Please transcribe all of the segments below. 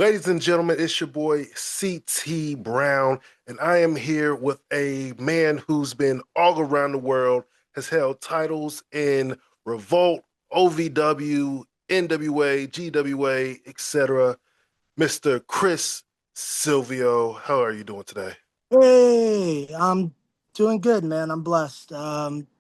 Ladies and gentlemen, it's your boy CT Brown, and I am here with a man who's been all around the world, has held titles in Revolt, OVW, NWA, GWA, etc. Mr. Chris Silvio. How are you doing today? Hey, I'm doing good, man. I'm blessed.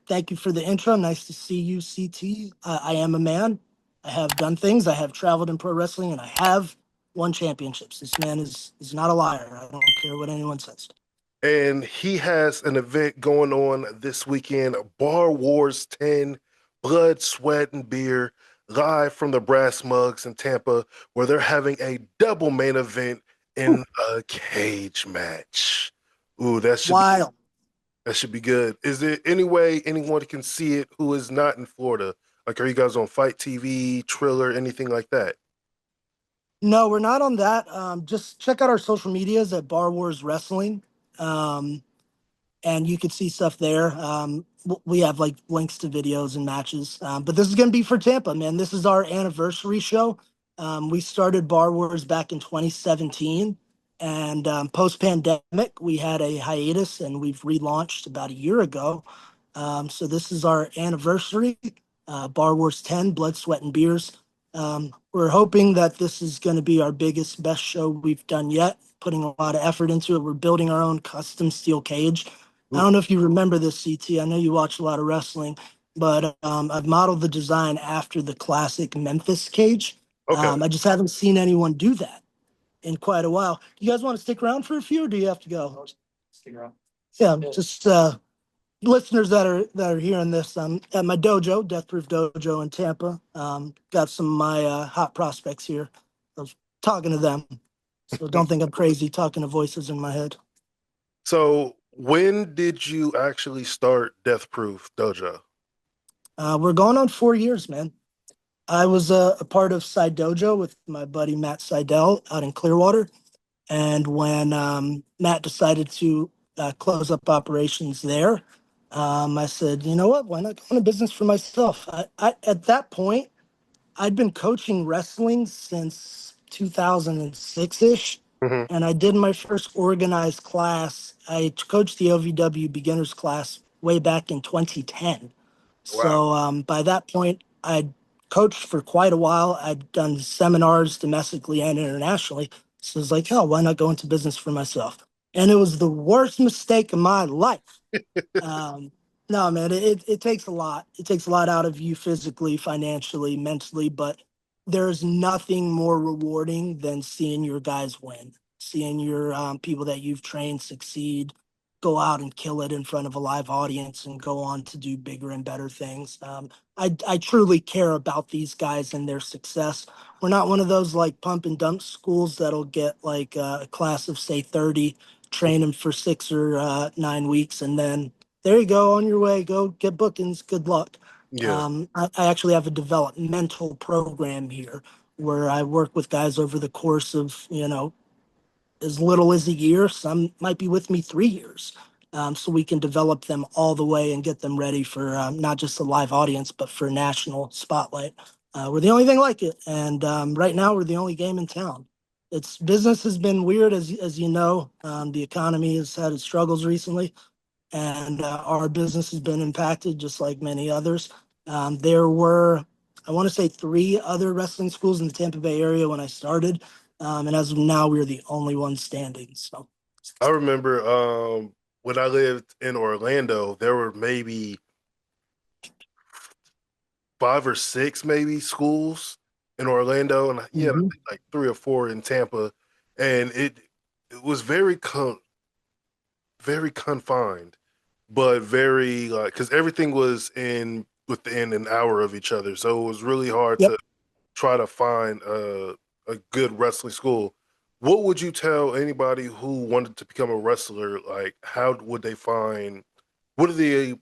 Thank you for the intro. Nice to see you, CT. I am a man. I have done things. I have traveled in pro wrestling, and I have won championships. This man is not a liar. I don't care what anyone says. And he has an event going on this weekend, Bar Wars 10, Blood, Sweat, and Beer, live from the Brass Mugs in Tampa, where they're having a double main event in Ooh, a cage match. Ooh, wild. that should be good. Is there any way anyone can see it who is not in Florida? Like, are you guys on Fight TV, Triller, anything like that? No, we're not on that. Just check out our social medias at Bar Wars Wrestling. Um, and you could see stuff there. We have like links to videos and matches. But this is going to be for Tampa, man. This is our anniversary show. We started Bar Wars back in 2017, and post pandemic, we had a hiatus, and we've relaunched about a year ago. So this is our anniversary. Bar Wars 10, Blood, Sweat, and Beers. We're hoping that this is going to be our biggest, best show we've done yet. Putting a lot of effort into it. We're building our own custom steel cage. I Ooh, don't know if you remember this, CT. I know you watch a lot of wrestling, but I've modeled the design after the classic Memphis cage. okay. I just haven't seen anyone do that in quite a while. You guys want to stick around for a few, or do you have to go? Stick around. Yeah, just listeners that are hearing this. At my dojo, Death-Proof Dojo in Tampa. Got some of my hot prospects here. I was talking to them, so don't think I'm crazy talking to voices in my head. So, when did you actually start Death Proof Dojo? We're going on 4 years, man. I was a part of Side Dojo with my buddy Matt Seidel out in Clearwater. And when Matt decided to close up operations there, I said, you know what? Why not go into business for myself? At that point, I'd been coaching wrestling since 2006 ish. Hmm. And I did my first organized class. I coached the OVW beginners class way back in 2010. Wow. So by that point, I'd coached for quite a while. I'd done seminars domestically and internationally. So I was like, hell, why not go into business for myself? And it was the worst mistake of my life. Um, no, man, it takes a lot. It takes a lot out of you physically, financially, mentally, but there's nothing more rewarding than seeing your guys win, seeing your people that you've trained succeed, go out and kill it in front of a live audience and go on to do bigger and better things. I truly care about these guys and their success. We're not one of those like pump and dump schools that'll get like a class of say 30, train them for 6 or 9 weeks, and then there you go on your way. Go get bookings. Good luck. Yeah. I actually have a developmental program here where I work with guys over the course of, as little as a year. Some might be with me 3 years. So we can develop them all the way and get them ready for not just a live audience, but for national spotlight. We're the only thing like it. And right now, we're the only game in town. It's business has been weird, as you know. The economy has had its struggles recently, and our business has been impacted just like many others. There were, I want to say, three other wrestling schools in the Tampa Bay area when I started, and as of now, we're the only ones standing. So, I remember when I lived in Orlando, there were maybe five or six maybe schools in Orlando, and yeah, I mhm. think like three or four in Tampa, and it was very confined, but very like because everything was in within an hour of each other, so it was really hard Yep. to try to find a good wrestling school. What would you tell anybody who wanted to become a wrestler? Like, how would they find? What are the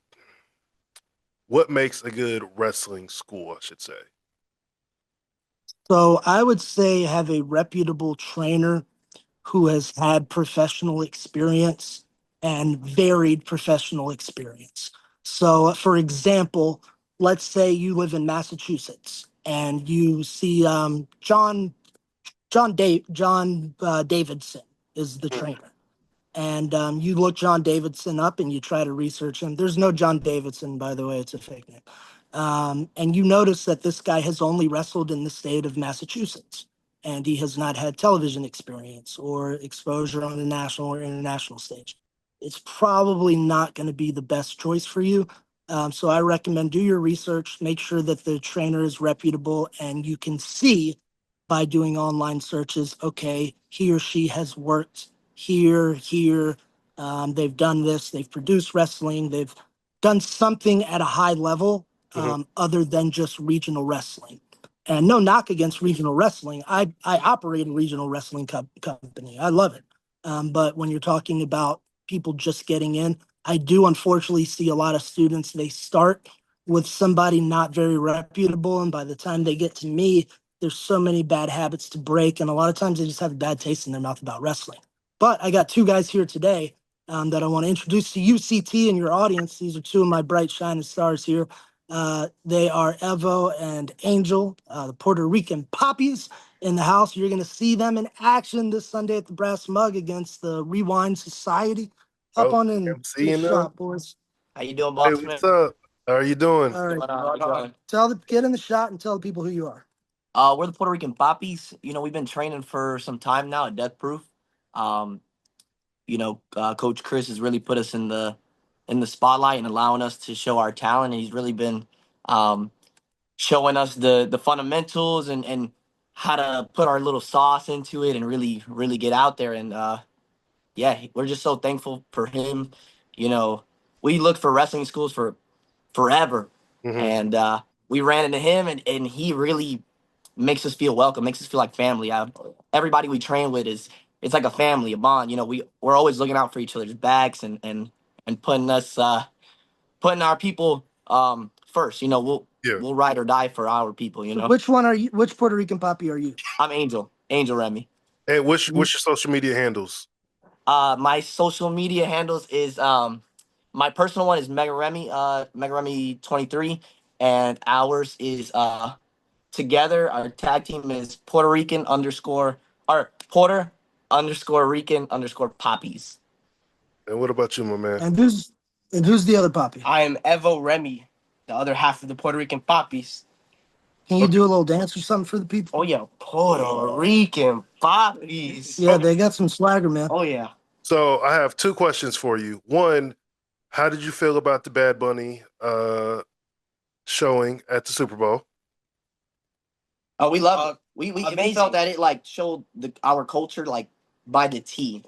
what makes a good wrestling school? I should say. So I would say have a reputable trainer who has had professional experience and varied professional experience. So, for example, let's say you live in Massachusetts and you see John. John Davidson is the trainer. And you look John Davidson up and you try to research him. There's no John Davidson, by the way, it's a fake name. And you notice that this guy has only wrestled in the state of Massachusetts, and he has not had television experience or exposure on the national or international stage. It's probably not going to be the best choice for you. So I recommend do your research, make sure that the trainer is reputable, and you can see by doing online searches, okay, he or she has worked here. They've done this, they've produced wrestling, they've done something at a high level other than just regional wrestling. And no knock against regional wrestling. I operate a regional wrestling company. I love it. But when you're talking about people just getting in, I do unfortunately see a lot of students, they start with somebody not very reputable. And by the time they get to me, there's so many bad habits to break. And a lot of times they just have a bad taste in their mouth about wrestling. But I got two guys here today that I want to introduce to you, CT, and your audience. These are two of my bright shining stars here. They are Evo and Angel, the Puerto Rican Poppies in the house. You're going to see them in action this Sunday at the Brass Mug against the Rewind Society. Up Oh, on I'm in the seeing them. shot, boys. How you doing, Hey, boss man? what's up? How are you doing? All right. How you doing? Get in the shot and tell the people who you are. We're the Puerto Rican Poppies. We've been training for some time now at Death-Proof. Coach Chris has really put us in the spotlight and allowing us to show our talent. And he's really been showing us the fundamentals and how to put our little sauce into it and really get out there. And we're just so thankful for him. We looked for wrestling schools for forever, and we ran into him, and he really makes us feel welcome, makes us feel like family. Everybody we train with it's like a family, a bond. We're always looking out for each other's backs and putting putting our people first. Yeah. We'll ride or die for our people. So which one are you? Which Puerto Rican Poppy are you? I'm Angel Remy. And what's your social media handles? My social media handles is my personal one is Mega Remy, Mega Remy 23, and ours is together. Our tag team is Puerto Rican underscore or Puerto underscore Rican underscore Poppies. And what about you, my man? And who's the other Poppy? I am Evo Remy, the other half of the Puerto Rican Poppies. Can you do a little dance or something for the people? Oh yeah, Puerto Rican Poppies. Yeah, they got some swagger, man. Oh yeah. So I have two questions for you. One, how did you feel about the Bad Bunny showing at the Super Bowl? Oh, we love it. We amazing. felt that it showed our culture by the T.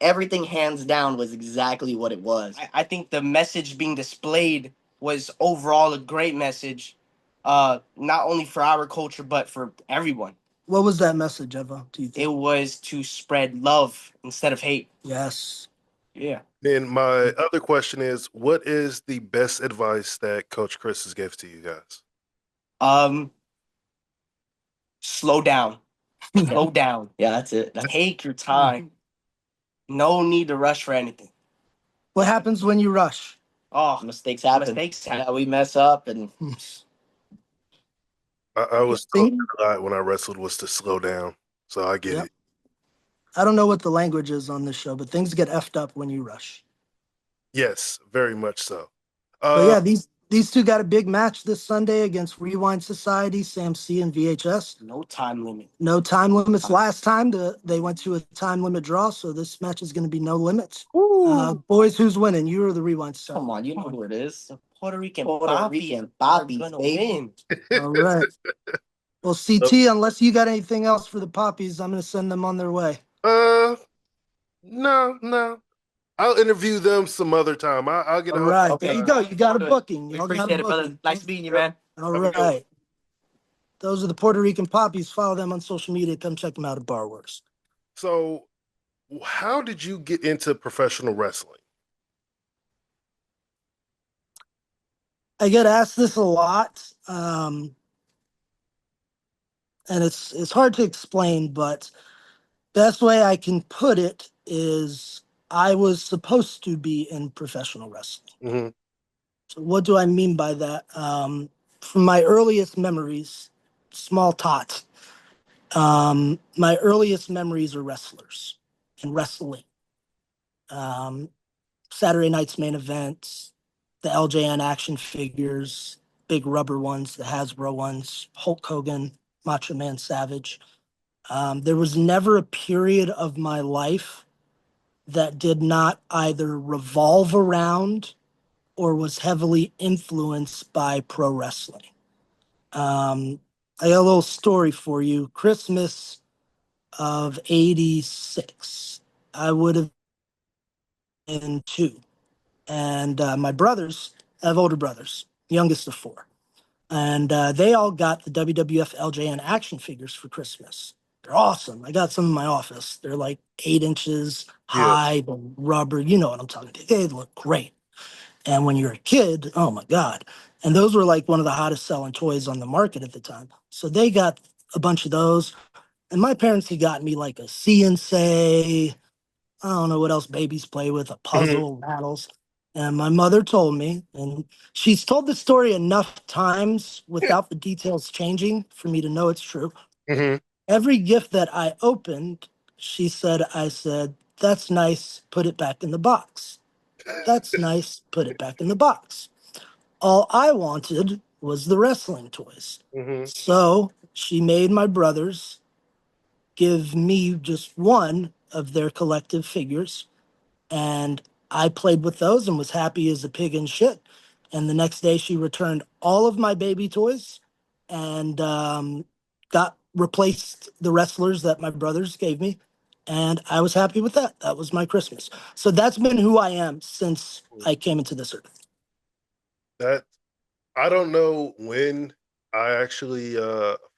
Everything hands down was exactly what it was. I think the message being displayed was overall a great message, not only for our culture but for everyone. What was that message, Evo? Do you think? It was to spread love instead of hate. Yes. Yeah. And my other question is, what is the best advice that Coach Chris has gave to you guys? Slow down. Slow down. Yeah, that's it. Take your time. No need to rush for anything. What happens when you rush? Oh, mistakes happen. Yeah, we mess up and I was told a lot when I wrestled was to slow down. So I get it. I don't know what the language is on this show, but things get effed up when you rush. Yes, very much so. But yeah, these two got a big match this Sunday against Rewind Society, Sam C and VHS. No time limit. No time limits. Last time they went to a time limit draw, so this match is going to be no limits. Boys, who's winning? You or the Rewind Society? come on, you know who it is. The Puerto Rican Poppies, gonna baby. win. All right. Well, CT, unless you got anything else for the Poppies, I'm going to send them on their way. No. I'll interview them some other time. I'll get All right. Okay. There you go. You got a booking. We Y'all got a appreciate it, brother. booking. Nice meeting you, man. All Have a good one. right. Those are the Puerto Rican Poppies. Follow them on social media. Come check them out at Barworks. So, how did you get into professional wrestling? I get asked this a lot, and it's hard to explain, but best way I can put it is I was supposed to be in professional wrestling. Mm-hmm. So what do I mean by that? From my earliest memories, small tots, My earliest memories are wrestlers and wrestling. Um, Saturday night's main events, the LJN action figures, big rubber ones, the Hasbro ones, Hulk Hogan, Macho Man Savage. There was never a period of my life that did not either revolve around or was heavily influenced by pro wrestling. Um, I got a little story for you. Christmas of '86, I would have been two. And my brothers, I have older brothers, youngest of four. And they all got the WWF LJN action figures for Christmas. They're awesome. I got some in my office. They're like 8 inches Yeah. high, the rubber, you know what I'm talking about. They look great. And when you're a kid, oh my God. And those were like one of the hottest selling toys on the market at the time. So they got a bunch of those. And my parents had gotten me like a CNC, I don't know what else babies play with, a Hmm. puzzle, rattles. And my mother told me, and she's told the story enough times without the details changing for me to know it's true. Hmm. Every gift that I opened, she said, I said, that's nice, put it back in the box. That's nice, put it back in the box. All I wanted was the wrestling toys. Hmm. So she made my brothers give me just one of their collective figures. And I played with those and was happy as a pig in shit. And the next day, she returned all of my baby toys and got replaced the wrestlers that my brothers gave me. And I was happy with that. That was my Christmas. So that's been who I am since I came into this earth. That I don't know when I actually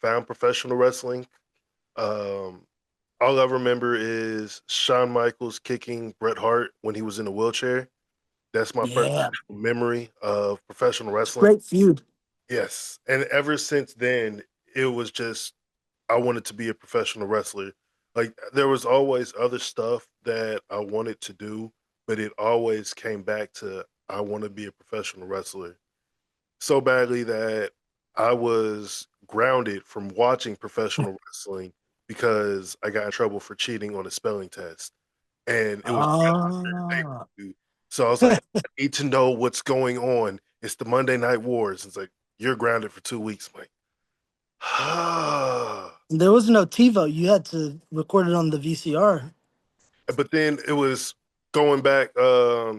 found professional wrestling. Um, all I remember is Shawn Michaels kicking Bret Hart when he was in a wheelchair. That's my first Yeah, memory of professional wrestling. great feud. Yes, and ever since then, it was just I wanted to be a professional wrestler. Like there was always other stuff that I wanted to do, but it always came back to I want to be a professional wrestler so badly that I was grounded from watching professional wrestling because I got in trouble for cheating on a spelling test. And it was Ah, so I was like, I need to know what's going on. It's the Monday Night Wars. It's like, you're grounded for 2 weeks. I'm like, ah. there was no TiVo. You had to record it on the VCR. But then it was going back,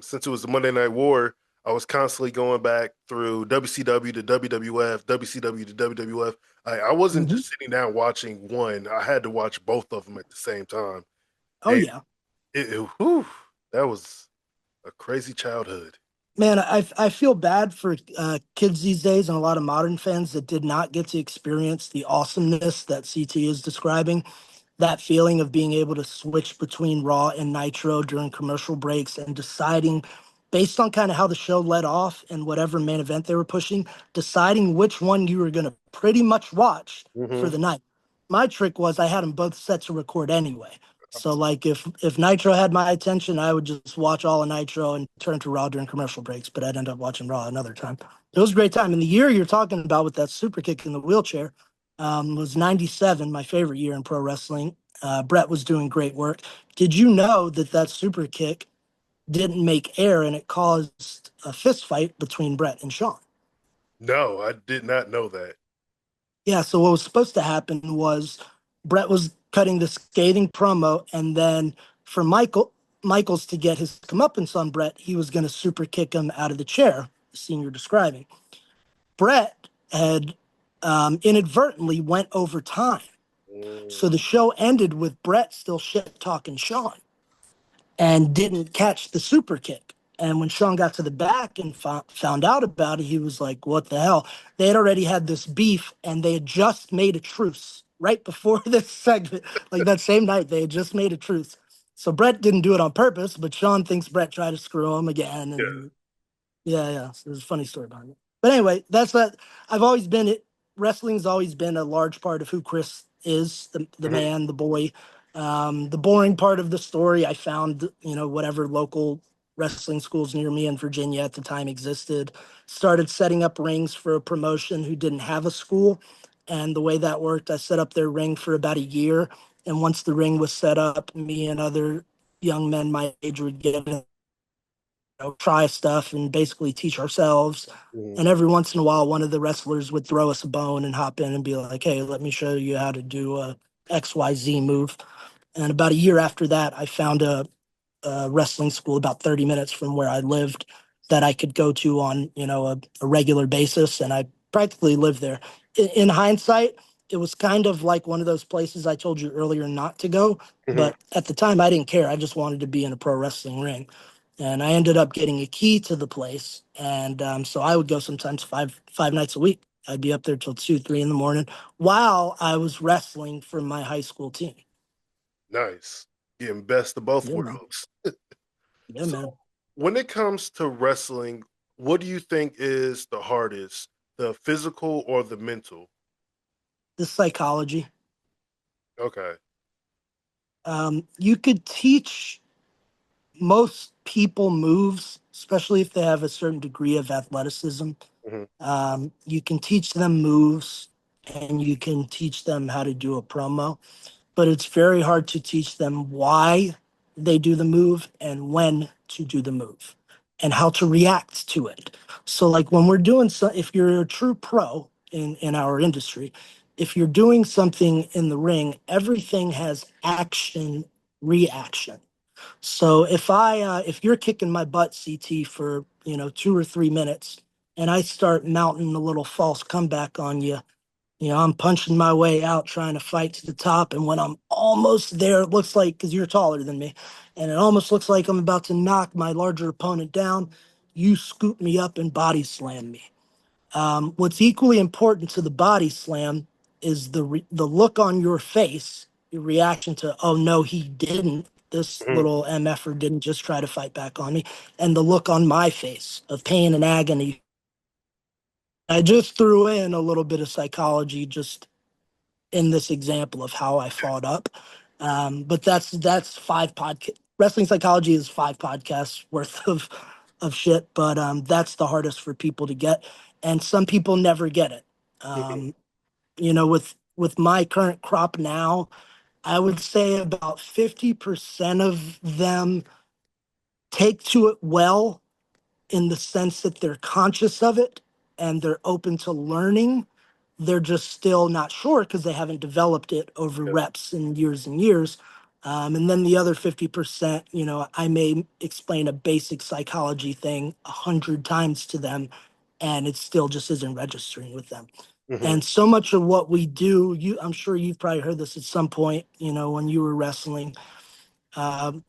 since it was the Monday Night War, I was constantly going back through WCW to WWF, WCW to WWF. I wasn't Mhm. just sitting down watching one. I had to watch both of them at the same time. Oh, And yeah. whew, that was a crazy childhood. Man, I feel bad for kids these days and a lot of modern fans that did not get to experience the awesomeness that CT is describing. That feeling of being able to switch between Raw and Nitro during commercial breaks and deciding, based on kind of how the show led off and whatever main event they were pushing, deciding which one you were going to pretty much watch for Hmm. the night. My trick was I had them both set to record anyway. So like if Nitro had my attention, I would just watch all of Nitro and turn to Raw during commercial breaks, but I'd end up watching Raw another time. It was a great time. And the year you're talking about with that super kick in the wheelchair was '97, my favorite year in pro wrestling. Brett was doing great work. Did you know that that super kick didn't make air and it caused a fist fight between Brett and Shawn? No, I did not know that. Yeah, so what was supposed to happen was Brett was cutting the scathing promo, and then for Michaels to get his comeuppance on Brett, he was going to super kick him out of the chair, the scene you're describing. Brett had inadvertently went over time. So Mm. the show ended with Brett still shit talking Shawn and didn't catch the super kick. And when Shawn got to the back and found out about it, he was like, what the hell? They had already had this beef and they had just made a truce right before this segment. Like that same night, they had just made a truce. So Brett didn't do it on purpose, but Shawn thinks Brett tried to screw him again. Yeah. And yeah, yeah. So there's a funny story behind it. But anyway, that's what I've always been. Wrestling's always been a large part of who Chris is, the Mhm. man, the boy. The boring part of the story, I found, whatever local wrestling schools near me in Virginia at the time existed, started setting up rings for a promotion who didn't have a school. And the way that worked, I set up their ring for about a year. And once the ring was set up, me and other young men my age would get in, try stuff and basically teach ourselves. Mhm. And every once in a while, one of the wrestlers would throw us a bone and hop in and be like, "Hey, let me show you how to do a XYZ move." And about a year after that, I found a wrestling school about 30 minutes from where I lived that I could go to on, a regular basis. And I practically lived there. In hindsight, it was kind of like one of those places I told you earlier not to go. Mhm. But at the time, I didn't care. I just wanted to be in a pro wrestling ring. And I ended up getting a key to the place. And so I would go sometimes five nights a week. I'd be up there till 2, 3 in the morning while I was wrestling for my high school team. Nice. Getting best of both Yeah, man. worlds. Yeah, So, man. when it comes to wrestling, what do you think is the hardest, the physical or the mental? The psychology. Okay. You could teach most people moves, especially if they have a certain degree of athleticism. Hmm. You can teach them moves and you can teach them how to do a promo, but it's very hard to teach them why they do the move and when to do the move and how to react to it. So, like when we're doing so, if you're a true pro in our industry, if you're doing something in the ring, everything has action reaction. So if you're kicking my butt, CT, for 2 or 3 minutes, and I start mounting a little false comeback on you, I'm punching my way out trying to fight to the top, and when I'm almost there, it looks like, because you're taller than me, and it almost looks like I'm about to knock my larger opponent down, you scoop me up and body slam me. What's equally important to the body slam is the look on your face, your reaction to, oh no, he didn't. This Hmm. little MFer didn't just try to fight back on me, and the look on my face of pain and agony. I just threw in a little bit of psychology just in this example of how I fought up. But that's five podcast wrestling psychology is 5 podcasts worth of shit. But that's the hardest for people to get, and some people never get it. Hmm. Um, with my current crop now, I would say about 50% of them take to it well in the sense that they're conscious of it and they're open to learning. They're just still not sure because they haven't developed it over Yeah. reps and years and years. And then the other 50%, I may explain a basic psychology thing 100 times to them, and it still just isn't registering with them. Hmm. And so much of what we do, I'm sure you've probably heard this at some point, when you were wrestling,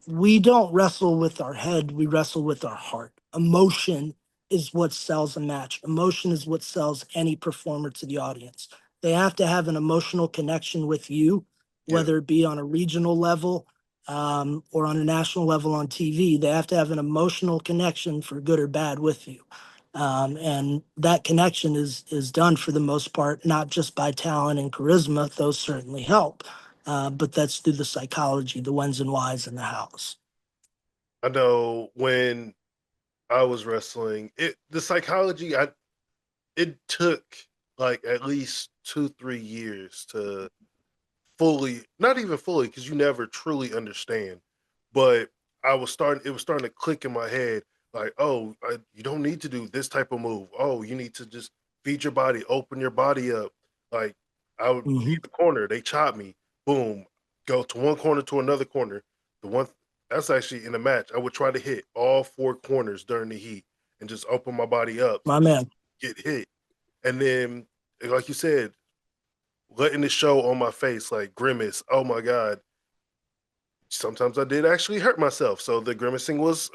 we don't wrestle with our head, we wrestle with our heart. Emotion is what sells a match. Emotion is what sells any performer to the audience. They have to have an emotional connection with you, Yeah. whether it be on a regional level or on a national level on TV. They have to have an emotional connection for good or bad with you. And that connection is done for the most part, not just by talent and charisma, those certainly help, but that's through the psychology, the whens and whys, and the hows. I know when I was wrestling, the psychology, it took like at least 2, 3 years to fully, not even fully, because you never truly understand. But it was starting to click in my head, like, oh, you don't need to do this type of move. Oh, you need to just feed your body, open your body up. Like, I would be Mm-hmm. in the corner, they chop me, boom, go to one corner to another corner. The one that's actually in a match, I would try to hit all 4 corners during the heat and just open my body up to My just man. get hit. And then, like you said, letting it show on my face, like grimace. Oh my god! Sometimes I did actually hurt myself, so the grimacing was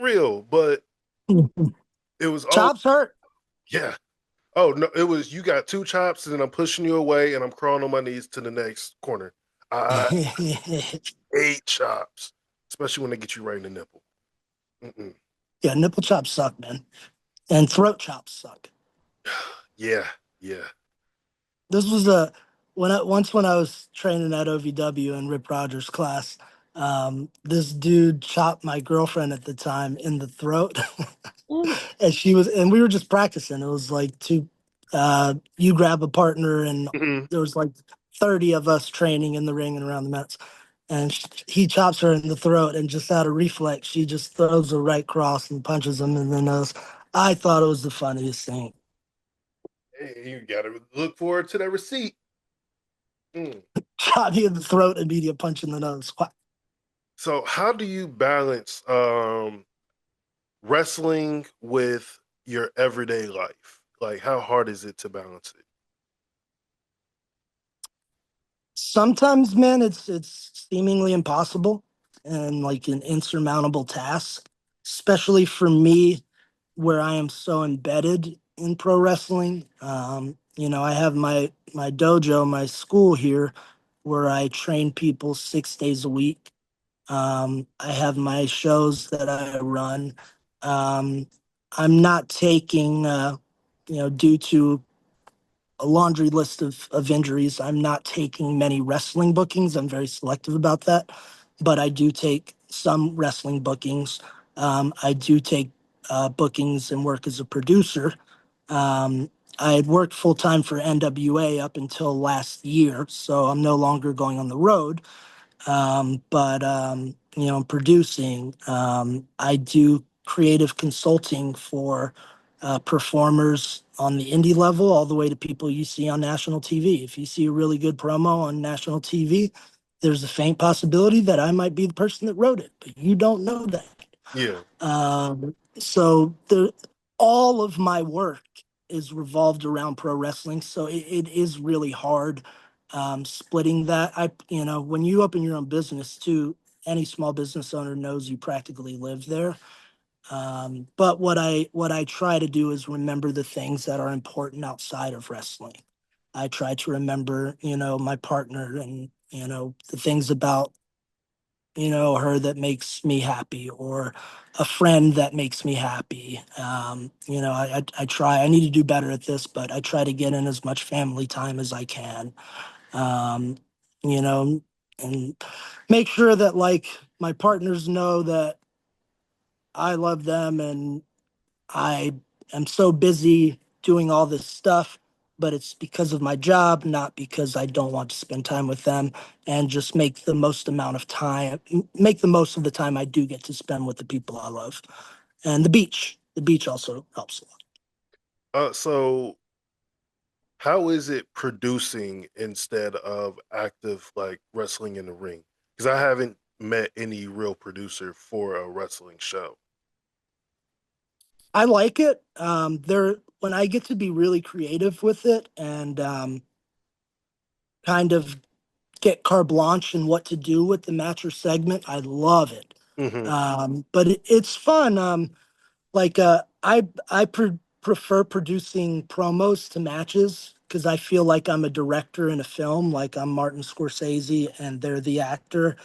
real, but it was oh Chops hurt. yeah. Oh no, it was you got 2 chops and then I'm pushing you away and I'm crawling on my knees to the next corner. I hate chops, especially when they get you right in the nipple. Mm-mm. Yeah, nipple chops suck, man. And throat chops suck. Yeah, yeah. This was a when I was training at OVW in Rip Rogers' class. This dude chopped my girlfriend at the time in the throat, Ooh. and we were just practicing. It was like You grab a partner, and Hmm. there was like 30 of us training in the ring and around the mats. And he chops her in the throat, and just out of reflex, she just throws her right cross and punches him in the nose. I thought it was the funniest thing. Hey, you gotta look forward to that receipt. Mm. Shot me in the throat, immediate punch in the nose. So, how do you balance wrestling with your everyday life? Like, how hard is it to balance it? Sometimes, man, it's seemingly impossible and like an insurmountable task, especially for me, where I am so embedded in pro wrestling. I have my dojo, my school here, where I train people 6 days a week. I have my shows that I run. Um, I'm not taking, due to a laundry list of injuries. I'm not taking many wrestling bookings. I'm very selective about that, but I do take some wrestling bookings. I do take bookings and work as a producer. I had worked full time for NWA up until last year, so I'm no longer going on the road. But producing. I do creative consulting for performers on the indie level, all the way to people you see on national TV. If you see a really good promo on national TV, there's a faint possibility that I might be the person that wrote it, but you don't know that. Yeah, So all of my work is revolved around pro wrestling. So it is really hard splitting that. When you open your own business too, any small business owner knows you practically live there. But what I try to do is remember the things that are important outside of wrestling. I try to remember, my partner, and the things about her that makes me happy, or a friend that makes me happy. I try. I need to do better at this, but I try to get in as much family time as I can. Um, you know, and make sure that like my partners know that I love them, and I am so busy doing all this stuff, but it's because of my job, not because I don't want to spend time with them, and just make the most of the time I do get to spend with the people I love. And the beach. The beach also helps a lot. so how is it producing instead of active like wrestling in the ring? Because I haven't met any real producer for a wrestling show. I like it. When I get to be really creative with it, and kind of get carte blanche in what to do with the match or segment, I love it. Hmm. But it's fun. I prefer producing promos to matches, because I feel like I'm a director in a film, like I'm Martin Scorsese and they're the actor,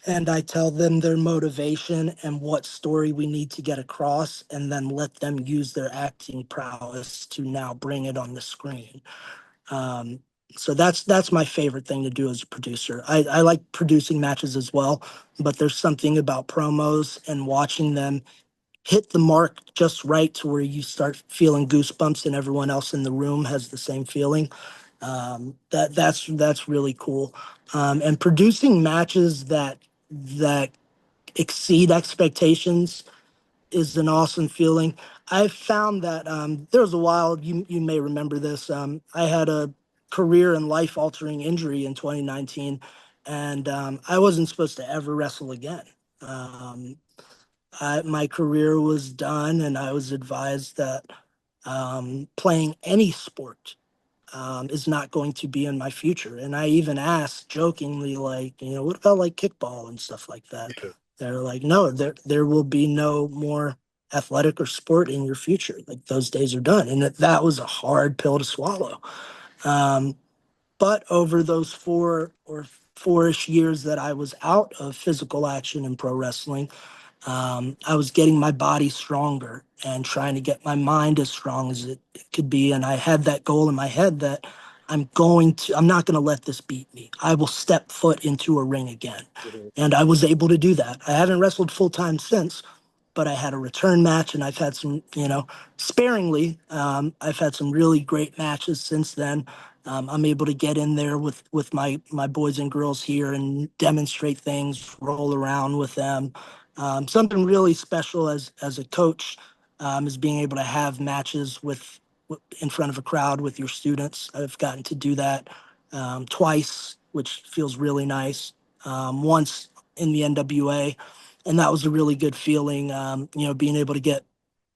and I tell them their motivation and what story we need to get across, and then let them use their acting prowess to now bring it on the screen. Um, so that's my favorite thing to do as a producer. I like producing matches as well, but there's something about promos and watching them hit the mark just right to where you start feeling goosebumps, and everyone else in the room has the same feeling. That's really cool. And producing matches that exceed expectations is an awesome feeling. I've found that there was a while, you may remember this. I had a career and life altering injury in 2019, and I wasn't supposed to ever wrestle again. Um, my career was done, and I was advised that playing any sport is not going to be in my future. And I even asked jokingly, like, what about like kickball and stuff like that? Yeah. They're like, no, there will be no more athletic or sport in your future. Like, those days are done. And that was a hard pill to swallow. Um, but over those 4-ish years that I was out of physical action in pro wrestling, I was getting my body stronger and trying to get my mind as strong as it could be. And I had that goal in my head that I'm not going to let this beat me. I will step foot into a ring again. Mhm. And I was able to do that. I haven't wrestled full time since, but I had a return match, and I've had some, sparingly. I've had some really great matches since then. I'm able to get in there with my boys and girls here and demonstrate things, roll around with them. Something really special as a coach is being able to have matches in front of a crowd with your students. I've gotten to do that twice, which feels really nice. Once in the NWA, and that was a really good feeling. Being able to get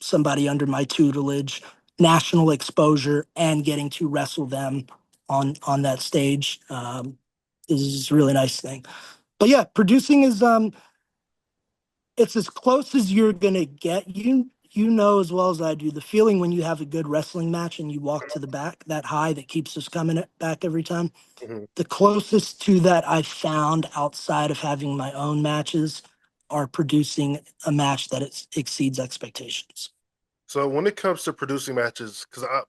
somebody under my tutelage, national exposure, and getting to wrestle them on that stage is a really nice thing. But yeah, producing is it's as close as you're gonna get. You know as well as I do the feeling when you have a good wrestling match and you walk to the back, that high that keeps us coming back every time. Mm-hmm. The closest to that I've found outside of having my own matches are producing a match that exceeds expectations. So when it comes to producing matches, because I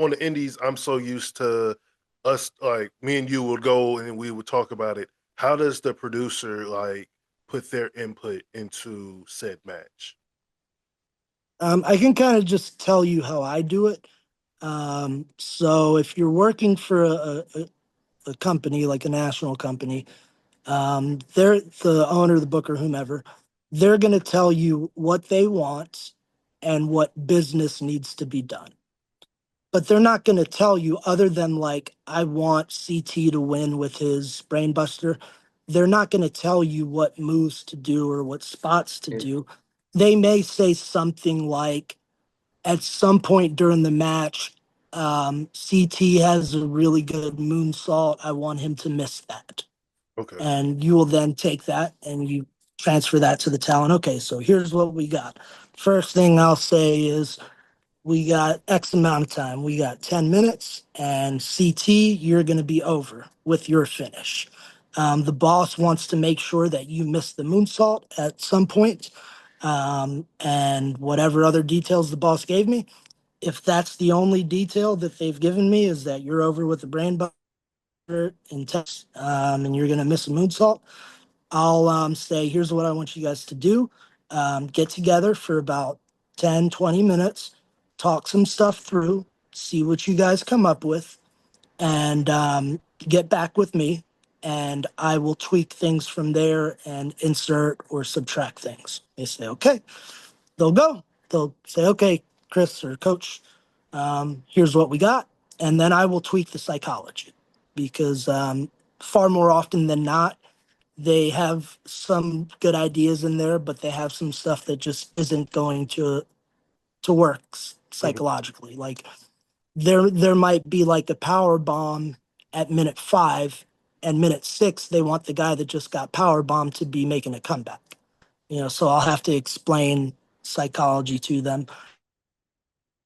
on the indies, I'm so used to us, like me and you would go and we would talk about it. How does the producer like put their input into said match? I can kind of just tell you how I do it. So if you're working for a company like a national company, they're the owner, the booker, whomever. They're going to tell you what they want and what business needs to be done. But they're not going to tell you other than like, I want CT to win with his brainbuster. They're not going to tell you what moves to do or what spots to Mm. do. They may say something like, at some point during the match, CT has a really good moonsault. I want him to miss that. Okay. And you will then take that and you transfer that to the talent. Okay, so here's what we got. First thing I'll say is we got X amount of time. We got 10 minutes, and CT, you're going to be over with your finish. The boss wants to make sure that you miss the moonsault at some point, and whatever other details the boss gave me. If that's the only detail that they've given me is that you're over with the brain buster in text, and you're going to miss a moonsault, I'll say, here's what I want you guys to do. Get together for about 10, 20 minutes, talk some stuff through, see what you guys come up with, and get back with me. And I will tweak things from there and insert or subtract things. They say, okay, they'll go. They'll say, okay, Chris or coach, here's what we got. And then I will tweak the psychology because far more often than not, they have some good ideas in there, but they have some stuff that just isn't going to work Mhm. psychologically. Like there might be like a power bomb at minute 5, and minute 6 they want the guy that just got power bombed to be making a comeback. So I'll have to explain psychology to them.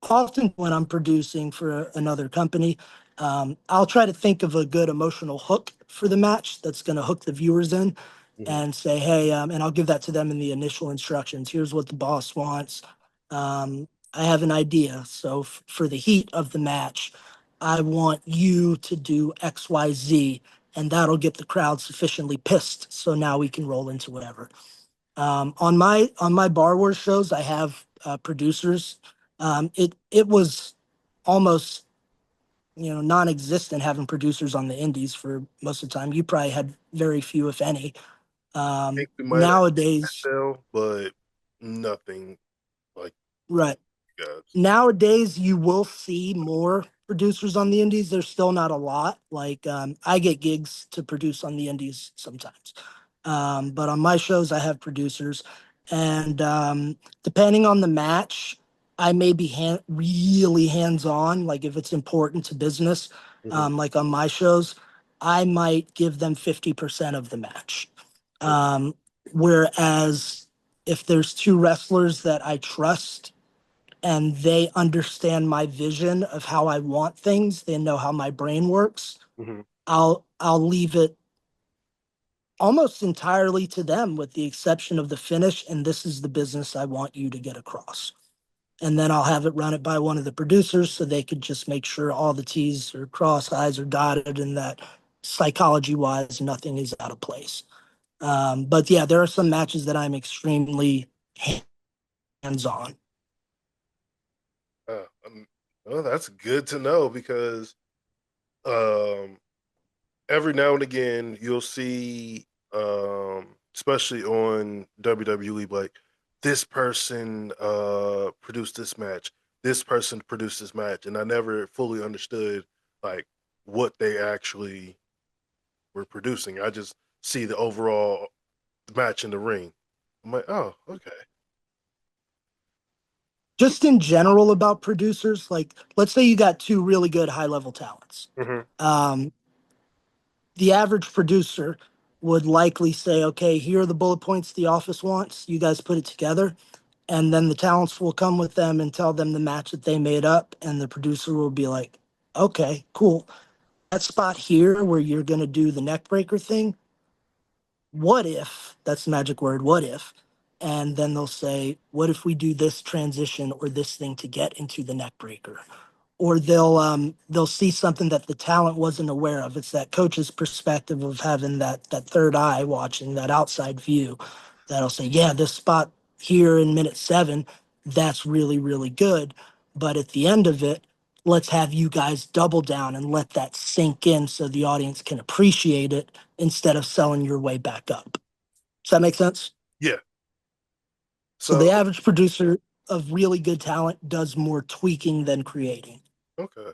Often when I'm producing for another company, I'll try to think of a good emotional hook for the match that's going to hook the viewers in Mhm. and say, hey, and I'll give that to them in the initial instructions. Here's what the boss wants. I have an idea. So for the heat of the match, I want you to do XYZ, and that'll get the crowd sufficiently pissed. So now we can roll into whatever. On my Bar Wars shows, I have producers. It was almost non-existent having producers on the indies for most of the time. You probably had very few, if any. I think we might have Nowadays, Entail, but nothing like right. you guys. Nowadays, you will see more producers on the indies. There's still not a lot. Like I get gigs to produce on the indies sometimes, but on my shows, I have producers, and depending on the match, I may be really hands-on. Like if it's important to business, Mhm. like on my shows, I might give them 50% of the match. Okay. Um, whereas if there's two wrestlers that I trust and they understand my vision of how I want things, they know how my brain works, Mhm. I'll leave it almost entirely to them with the exception of the finish, and this is the business I want you to get across. And then I'll have it run it by one of the producers so they could just make sure all the T's are crossed, I's are dotted, and that psychology wise nothing is out of place. But yeah, there are some matches that I'm extremely hands-on. Well, that's good to know because um, every now and again you'll see, especially on WWE, like this person produced this match, this person produced this match, and I never fully understood like what they actually were producing. I just see the overall match in the ring. I'm like, oh, okay. Just in general about producers, like let's say you got two really good high-level talents. Hmm. Um, the average producer would likely say, okay, here are the bullet points the office wants. You guys put it together. And then the talents will come with them and tell them the match that they made up. And the producer will be like, okay, cool. That spot here where you're going to do the neck breaker thing, what if, that's the magic word, what if? And then they'll say, what if we do this transition or this thing to get into the neck breaker? Or they'll see something that the talent wasn't aware of. It's that coach's perspective of having that third eye watching, that outside view that'll say, yeah, this spot here in minute 7, that's really, really good. But at the end of it, let's have you guys double down and let that sink in so the audience can appreciate it instead of selling your way back up. Does that make sense? Yeah. So the So average producer of really good talent does more tweaking than creating. okay.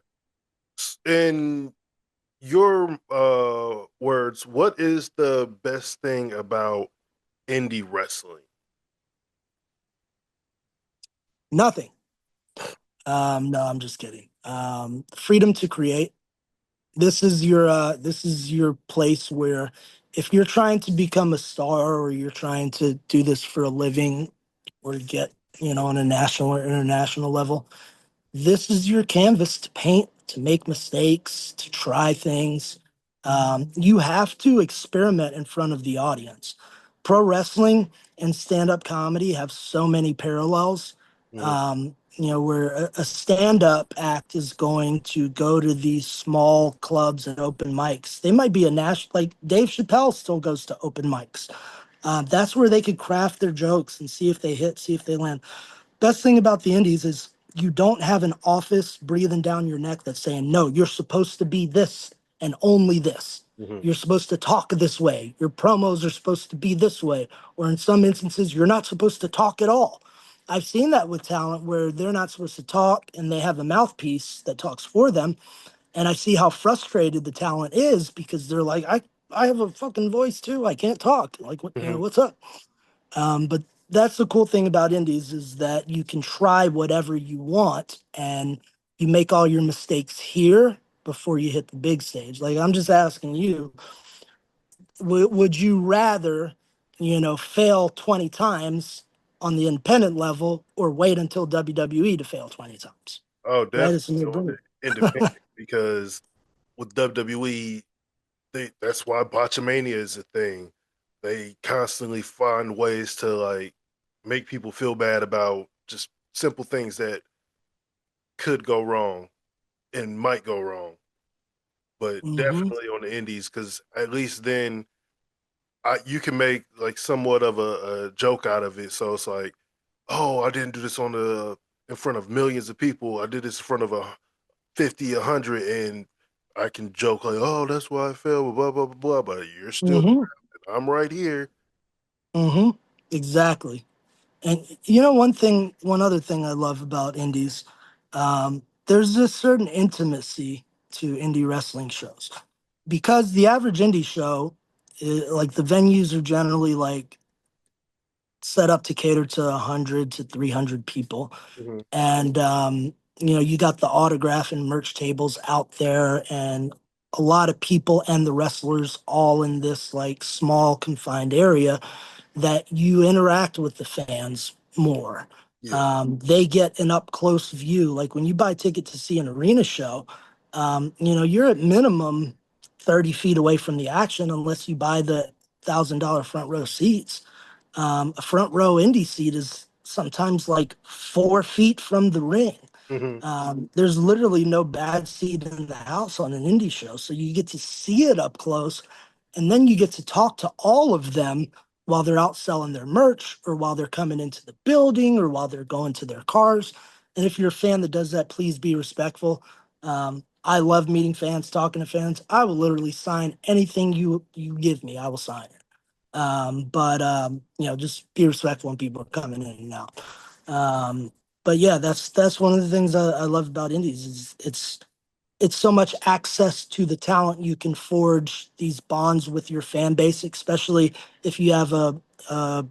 In your words, what is the best thing about indie wrestling? Nothing. No, I'm just kidding. Freedom to create. This is your place where if you're trying to become a star or you're trying to do this for a living or get, on a national or international level, this is your canvas to paint, to make mistakes, to try things. You have to experiment in front of the audience. Pro wrestling and stand up comedy have so many parallels. Mhm. Where a stand up act is going to go to these small clubs and open mics. They might be a national, like Dave Chappelle still goes to open mics. That's where they could craft their jokes and see if they hit, see if they land. Best thing about the indies is you don't have an office breathing down your neck that's saying, no, you're supposed to be this and only this. Mhm. You're supposed to talk this way. Your promos are supposed to be this way. Or in some instances, you're not supposed to talk at all. I've seen that with talent where they're not supposed to talk and they have a mouthpiece that talks for them. And I see how frustrated the talent is because they're like, I have a fucking voice too. I can't talk. Like, Mhm. what's up? But that's the cool thing about indies is that you can try whatever you want and you make all your mistakes here before you hit the big stage. Like I'm just asking you, would you rather, fail 20 times on the independent level or wait until WWE to fail 20 times? Oh, Right? It's a definitely on no-brainer. the independent because with WWE, that's why botchamania is a thing. They constantly find ways to like make people feel bad about just simple things that could go wrong and might go wrong. But Mm-hmm. definitely on the indies, because at least then you can make like somewhat of a joke out of it. So it's like, oh, I didn't do this on the in front of millions of people. I did this in front of 50, 100, and I can joke like, oh, that's why I fell, blah blah blah blah. But you're still, Mm-hmm. I'm right here. Mm-hmm. Exactly. And one other thing I love about indies, there's a certain intimacy to indie wrestling shows because the average indie show, like the venues are generally like set up to cater to 100 to 300 people. Hmm. And, you got the autograph and merch tables out there and a lot of people and the wrestlers all in this like small confined area that you interact with the fans more. Yeah. They get an up close view. Like when you buy a ticket to see an arena show, you're at minimum 30 feet away from the action unless you buy the $1,000 front row seats. A front row indie seat is sometimes like 4 feet from the ring. Hmm. There's literally no bad seat in the house on an indie show. So you get to see it up close and then you get to talk to all of them while they're out selling their merch or while they're coming into the building or while they're going to their cars. And if you're a fan that does that, please be respectful. I love meeting fans, talking to fans. I will literally sign anything you give me. I will sign it. But just be respectful when people are coming in and out. But yeah, that's one of the things I love about indies is it's so much access to the talent. You can forge these bonds with your fan base, especially if you have a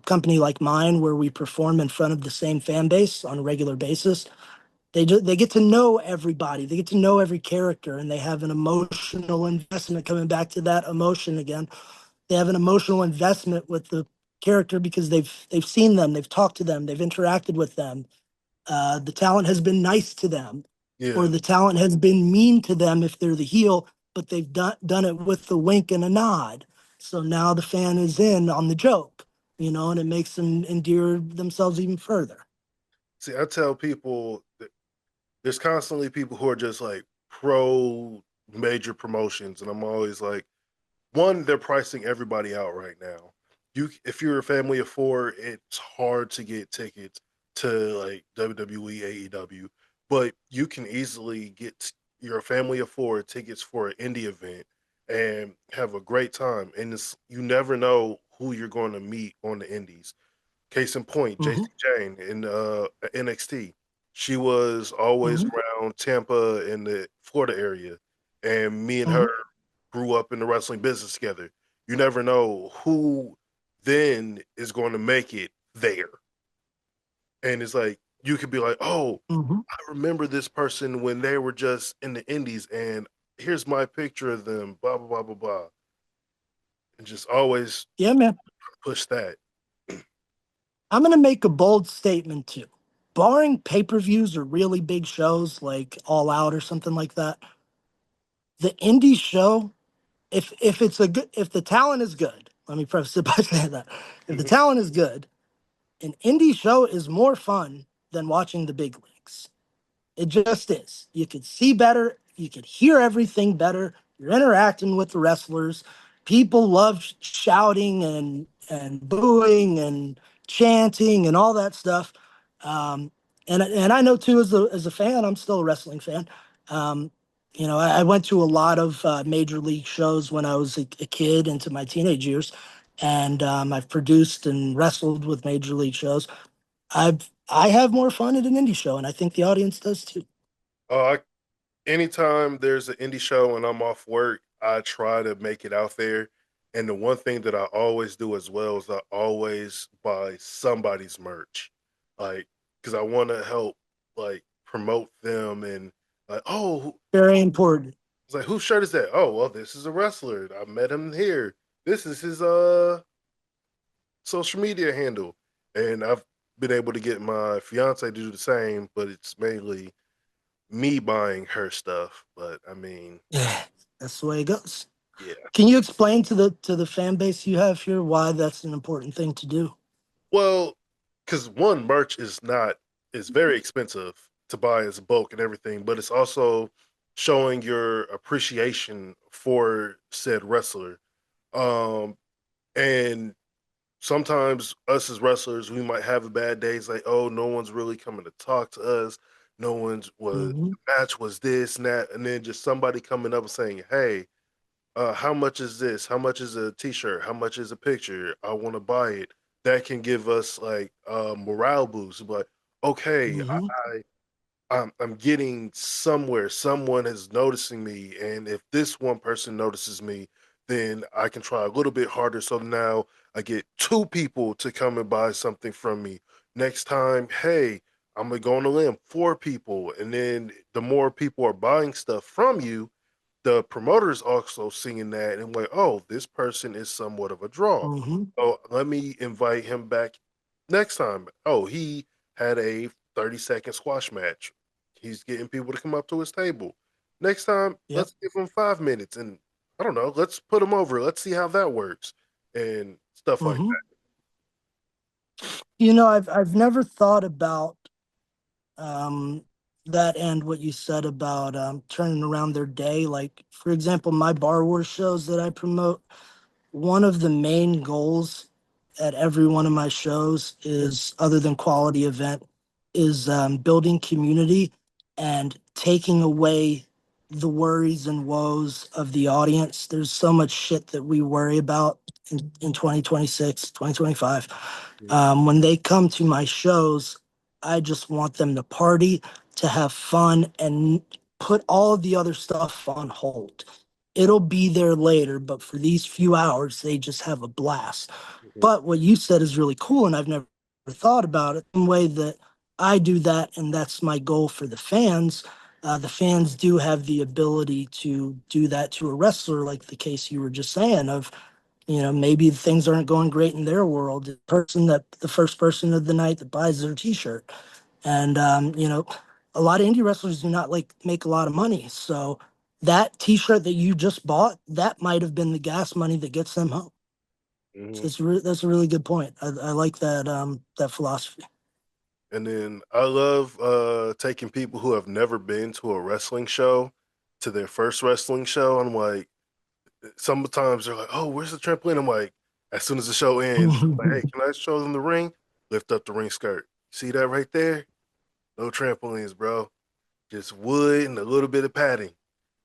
company like mine where we perform in front of the same fan base on a regular basis. They get to know everybody. They get to know every character, and they have an emotional investment. Coming back to that emotion again, they have an emotional investment with the character because they've seen them, they've talked to them, they've interacted with them. The talent has been nice to them, or Yeah. the talent has been mean to them if they're the heel, but they've done it with a wink and a nod. So now the fan is in on the joke, and it makes them endear themselves even further. See, I tell people that there's constantly people who are just like pro major promotions, and I'm always like, one, they're pricing everybody out right now. If you're a family of four, it's hard to get tickets to like WWE, AEW, but you can easily get your family of four tickets for an indie event and have a great time. And you never know who you're going to meet on the indies. Case in point, JC Hmm. Jane in NXT. She was always Hmm. around Tampa in the Florida area, and me and her Hmm. grew up in the wrestling business together. You never know who then is going to make it there. And it's like you could be like, "Oh, Hmm. I remember this person when they were just in the indies and here's my picture of them, blah blah blah blah blah." And just always Yeah, man. push that. I'm going to make a bold statement too. Barring pay per views or really big shows like All Out or something like that, the indie show, if it's a good, if the talent is good, let me preface it by saying that if the talent is good, an indie show is more fun than watching the big leagues. It just is. You could see better. You could hear everything better. You're interacting with the wrestlers. People love shouting and booing and chanting and all that stuff. Um, and I know too, as a fan, I'm still a wrestling fan. Um, I went to a lot of major league shows when I was a kid into my teenage years, and I've produced and wrestled with major league shows. I have more fun at an indie show, and I think the audience does too. I Anytime there's an indie show and I'm off work, I try to make it out there. And the one thing that I always do as well is I always buy somebody's merch, like because I want to help like promote them and like, oh, Very important. it's like whose shirt is that? Oh, well, this is a wrestler. I met him here. This is his social media handle, and I've been able to get my fiance to do the same, but it's mainly me buying her stuff. But I mean, Yeah, that's the way it goes. yeah. Can you explain to the fan base you have here why that's an important thing to do? Well, because one, merch is not is very expensive to buy as bulk and everything, but it's also showing your appreciation for said wrestler. Um, and sometimes us as wrestlers, we might have a bad day. It's like, oh, no one's really coming to talk to us. No one's was Hmm. the match was this and that, and then just somebody coming up and saying, "Hey, how much is this? How much is a T-shirt? How much is a picture? I want to buy it." That can give us like a morale boost. But okay, Hmm. I'm getting somewhere. Someone is noticing me, and if this one person notices me, then I can try a little bit harder. So now I get two people to come and buy something from me. Next time, hey, I'm gonna go on a limb, four people, and then the more people are buying stuff from you, the promoter's also seeing that and like, oh, this person is somewhat of a draw. Hmm. Oh, let me invite him back next time. Oh, he had a 30-second squash match. He's getting people to come up to his table. Next time, Yep. let's give him 5 minutes and I don't know, let's put him over. Let's see how that works and stuff like Hmm. I've never thought about um, that and what you said about turning around their day. Like, for example, my Bar Wars shows that I promote, one of the main goals at every one of my shows is, other than quality event, is building community and taking away the worries and woes of the audience. There's so much shit that we worry about in 2026, 2025. When they come to my shows, I just want them to party, to have fun, and put all of the other stuff on hold. It'll be there later, but for these few hours, they just have a blast. Mhm. But what you said is really cool, and I've never thought about it in a way that I do that, and that's my goal for the fans. The fans do have the ability to do that to a wrestler, like the case you were just saying of, maybe things aren't going great in their world. The first person of the night that buys their T-shirt, and a lot of indie wrestlers do not like make a lot of money. So that T-shirt that you just bought, that might have been the gas money that gets them home. So Mhm. that's a really good point. I like that philosophy. And then I love taking people who have never been to a wrestling show to their first wrestling show. I'm like, sometimes they're like, "Oh, where's the trampoline?" I'm like, as soon as the show ends, I'm like, "Hey, can I show them the ring? Lift up the ring skirt. See that right there? No trampolines, bro. Just wood and a little bit of padding."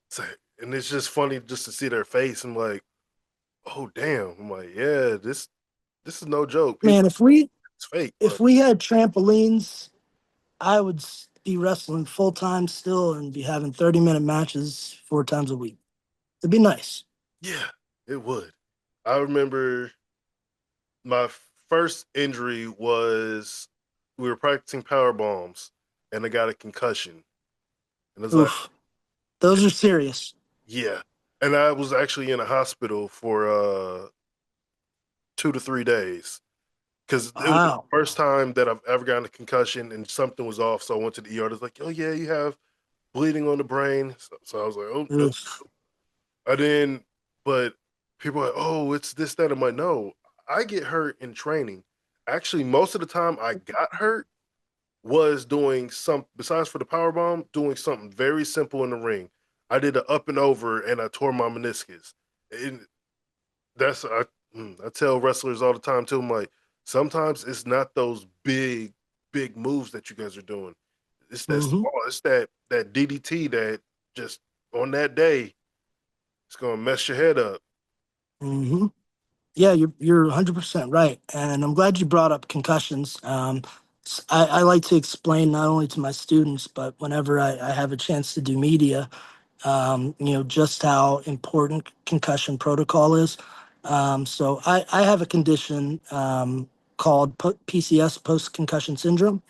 It's like, and it's just funny just to see their face. I'm like, "Oh, damn." I'm like, "Yeah, this is no joke. People, Man, if we it's fake, if but we had trampolines, I would be wrestling full time still and be having 30-minute matches 4 times a week. It'd be nice. yeah, it would." I remember my first injury was we were practicing power bombs, and I got a concussion, and it's like, Oof, those are serious. yeah. And I was actually in a hospital for 2 to 3 days because it was the Wow. first time that I've ever gotten a concussion and something was off. So I went to the ER. It's like, "Oh yeah, you have bleeding on the brain." So I was like, "Oh no." Oof. I didn't, but people are like, "Oh, it's this, that." I'm like, "No, I get hurt in training." Actually, most of the time I got hurt was doing some, besides for the power bomb, doing something very simple in the ring. I did an up and over and I tore my meniscus. And that's I tell wrestlers all the time too. I'm like, sometimes it's not those big moves that you guys are doing. It's that Mm-hmm. small. It's that DDT that just on that day it's gonna mess your head up. Mm-hmm. Yeah, you're 100% right, and I'm glad you brought up concussions. I like to explain not only to my students, but whenever I have a chance to do media, just how important concussion protocol is. So I have a condition called PCS, post concussion syndrome,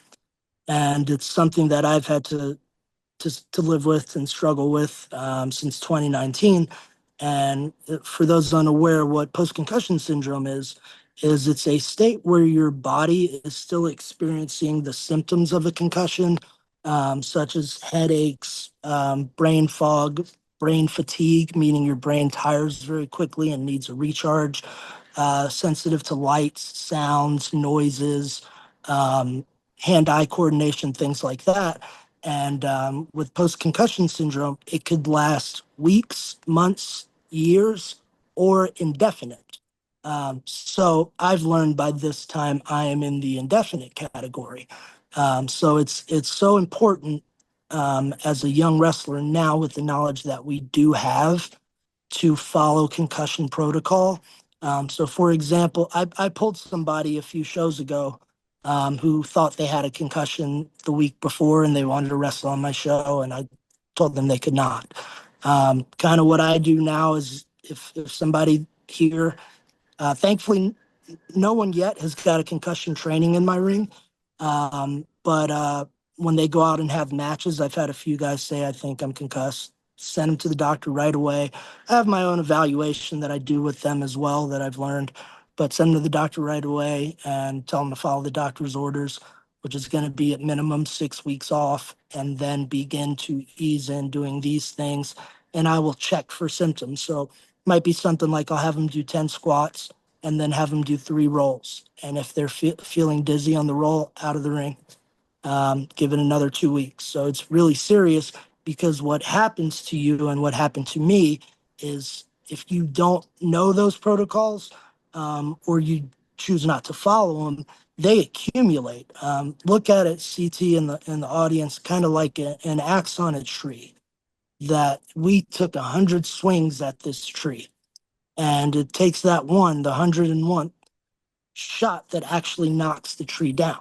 and it's something that I've had to live with and struggle with since 2019. And for those unaware, what post concussion syndrome is it's a state where your body is still experiencing the symptoms of a concussion, such as headaches, brain fog, brain fatigue, meaning your brain tires very quickly and needs a recharge, sensitive to lights, sounds, noises, um, hand eye coordination, things like that. And with post concussion syndrome, it could last weeks, months, years, or indefinite. So I've learned by this time I am in the indefinite category. So it's so important as a young wrestler now, with the knowledge that we do have, to follow concussion protocol. So, for example, I pulled somebody a few shows ago who thought they had a concussion the week before and they wanted to wrestle on my show, and I told them they could not. Kind of what I do now is if somebody here, thankfully, no one yet has got a concussion training in my ring. But when they go out and have matches, I've had a few guys say, I think I'm concussed. Send them to the doctor right away. I have my own evaluation that I do with them as well that I've learned, but send them to the doctor right away and tell them to follow the doctor's orders, which is going to be at minimum 6 weeks off, and then begin to ease in doing these things. And I will check for symptoms. So, might be something like I'll have them do 10 squats and then have them do 3 rolls. And if they're feeling dizzy on the roll, out of the ring, give it another 2 weeks. So it's really serious, because what happens to you and what happened to me is, if you don't know those protocols, or you choose not to follow them, they accumulate. Look at it, CT, in the audience, kind of like an axe on a tree. That we took 100 swings at this tree, and it takes that one, the 101 shot, that actually knocks the tree down.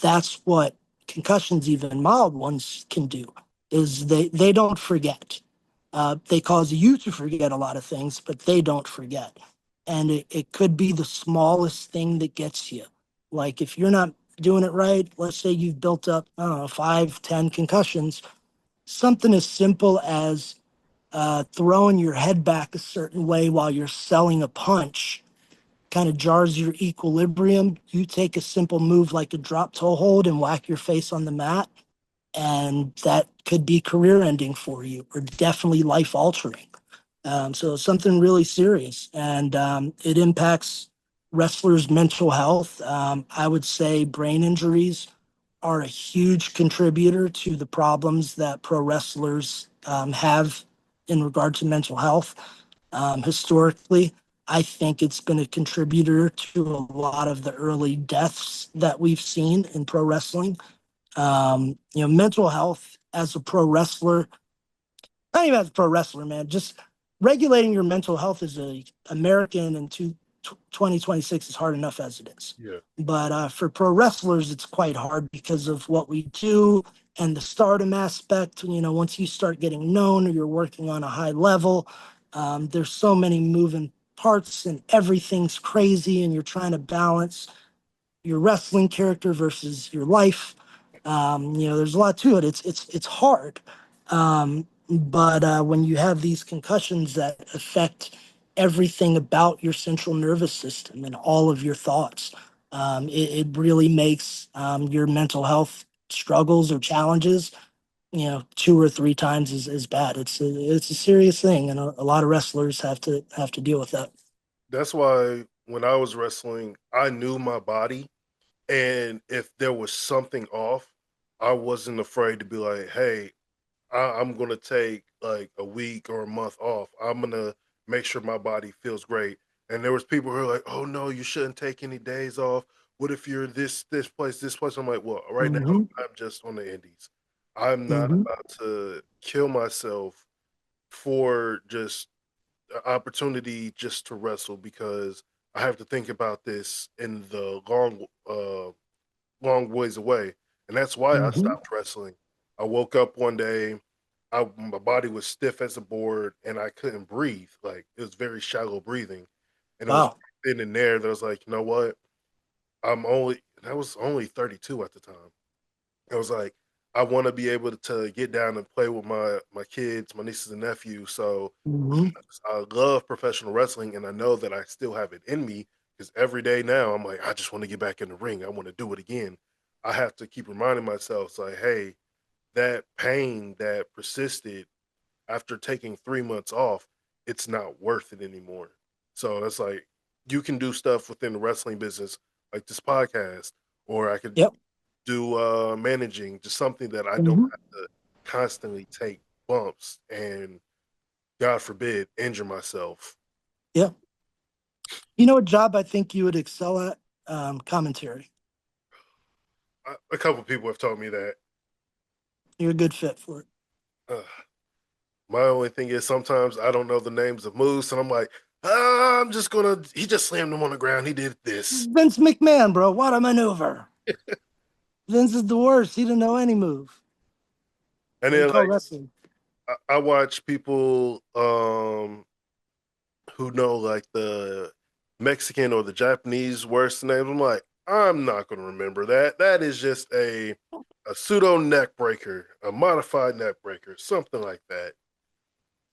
That's what concussions, even mild ones, can do. Is they don't forget. They cause you to forget a lot of things, but they don't forget. And it could be the smallest thing that gets you. Like if you're not doing it right, let's say you've built up, I don't know, 5, 10 concussions, something as simple as throwing your head back a certain way while you're selling a punch kind of jars your equilibrium. You take a simple move like a drop toe hold and whack your face on the mat, and that could be career ending for you or definitely life altering. So something really serious, and it impacts wrestlers' mental health. I would say brain injuries are a huge contributor to the problems that pro wrestlers have in regard to mental health. Historically, I think it's been a contributor to a lot of the early deaths that we've seen in pro wrestling. Mental health as a pro wrestler, not even as a pro wrestler, man, just regulating your mental health as a American in 2026 is hard enough as it is. Yeah. But for pro wrestlers, it's quite hard because of what we do and the stardom aspect. Once you start getting known or you're working on a high level, there's so many moving parts and everything's crazy, and you're trying to balance your wrestling character versus your life. There's a lot to it. It's hard. But when you have these concussions that affect everything about your central nervous system and all of your thoughts, it really makes your mental health struggles or challenges, 2 or 3 times as bad. It's a serious thing, and a lot of wrestlers have to deal with that. That's why when I was wrestling, I knew my body. And if there was something off, I wasn't afraid to be like, hey, I'm going to take like a week or a month off. I'm going to make sure my body feels great. And there was people who were like, oh no, you shouldn't take any days off. What if you're this place, this place? I'm like, well, right now Hmm. I'm just on the indies. I'm not Hmm. about to kill myself for just an opportunity just to wrestle because I have to think about this in the long ways away, and that's why I Hmm. stopped wrestling. I woke up one day, my body was stiff as a board, and I couldn't breathe. Like it was very shallow breathing, and it was Wow. then and there that I was like, you know what? I was only 32 at the time. I was like, I want to be able to get down and play with my kids, my nieces and nephews. So Hmm. I love professional wrestling, and I know that I still have it in me because every day now I'm like, I just want to get back in the ring. I want to do it again. I have to keep reminding myself, it's like, hey, that pain that persisted after taking 3 months off, it's not worth it anymore. So that's like, you can do stuff within the wrestling business, like this podcast, or I could Yep. do managing, just something that I don't Hmm. have to constantly take bumps and God forbid injure myself. Yep. You know what job I think you would excel at? Commentary. A couple people have told me that. You're a good fit for it. Uh, my only thing is sometimes I don't know the names of moves, and I'm like, I'm just gonna. He just slammed him on the ground. He did this, Vince McMahon, bro. What a maneuver. Vince is the worst. He didn't know any move. and What do you then call like wrestling? I watch people who know like the Mexican or the Japanese worst names. I'm like, I'm not gonna remember that. That is just a pseudo neck breaker, a modified neck breaker, something like that.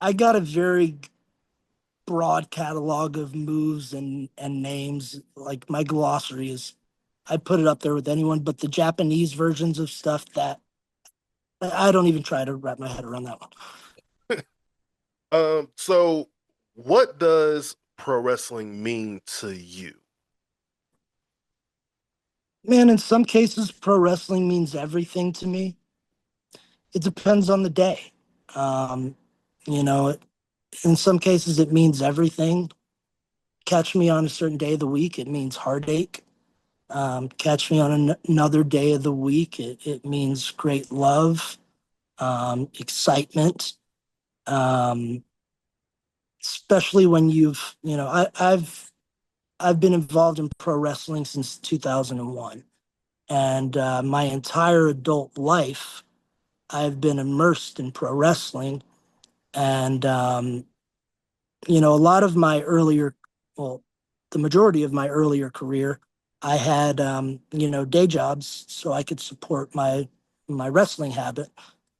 I got a very broad catalog of moves and names. Like my glossary is, I put it up there with anyone, but the Japanese versions of stuff that I don't even try to wrap my head around that one. So what does pro wrestling mean to you? Man, in some cases, pro wrestling means everything to me. It depends on the day. Um, you know, in some cases, it means everything. catch me on a certain day of the week, it means heartache. Catch me on another day of the week, it means great love, excitement. Um, Especially when I've been involved in pro wrestling since 2001, and my entire adult life, I've been immersed in pro wrestling. And a lot of my earlier, well, the majority of my earlier career, I had day jobs so I could support my wrestling habit.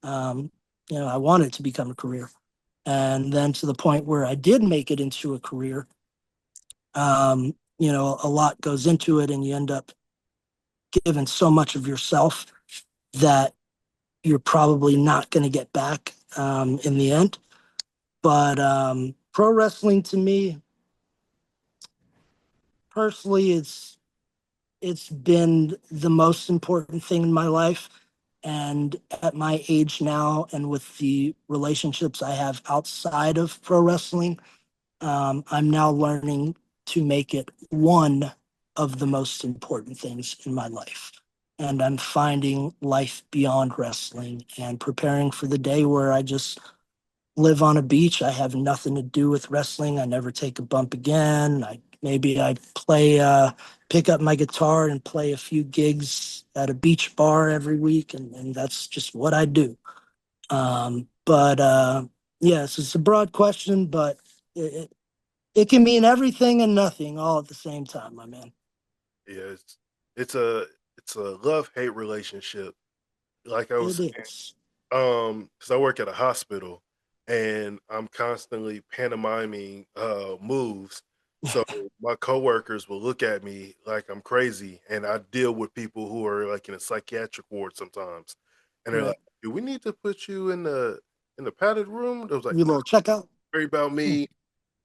Um, I wanted to become a career, and then to the point where I did make it into a career. A lot goes into it, and you end up giving so much of yourself that you're probably not going to get back in the end. But pro wrestling to me personally, it's been the most important thing in my life. And at my age now, and with the relationships I have outside of pro wrestling, I'm now learning to make it one of the most important things in my life. And I'm finding life beyond wrestling and preparing for the day where I just live on a beach. I have nothing to do with wrestling. I never take a bump again. I play, pick up my guitar and play a few gigs at a beach bar every week, and that's just what I do. But yes, it's a broad question, but it can mean everything and nothing all at the same time, my man. Yeah, it's a it's a love hate relationship. Like I It was is. because I work at a hospital and I'm constantly pantomiming moves. So my coworkers will look at me like I'm crazy, and I deal with people who are like in a psychiatric ward sometimes, and they're Right. like, "Do we need to put you in the padded room?" I was like, You "No, little checkout. worry about Hmm. me."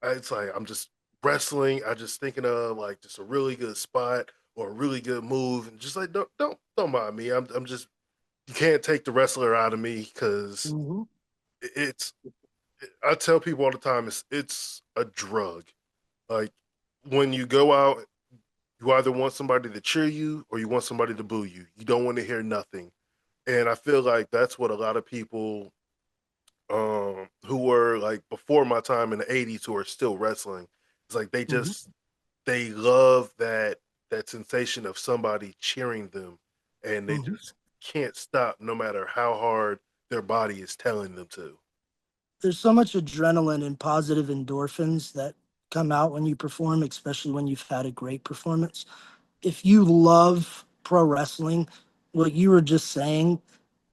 It's like I'm just wrestling. I just thinking of like just a really good spot or a really good move, and just like don't mind me. I'm just you can't take the wrestler out of me because Hmm. it's I tell people all the time it's a drug. Like when you go out, you either want somebody to cheer you or you want somebody to boo you. You don't want to hear nothing. And I feel like that's what a lot of people who were like before my time in the 80s who are still wrestling. It's like Hmm. they love that sensation of somebody cheering them and they Hmm. just can't stop no matter how hard their body is telling them to. There's so much adrenaline and positive endorphins that come out when you perform, especially when you've had a great performance. If you love pro wrestling, what you were just saying,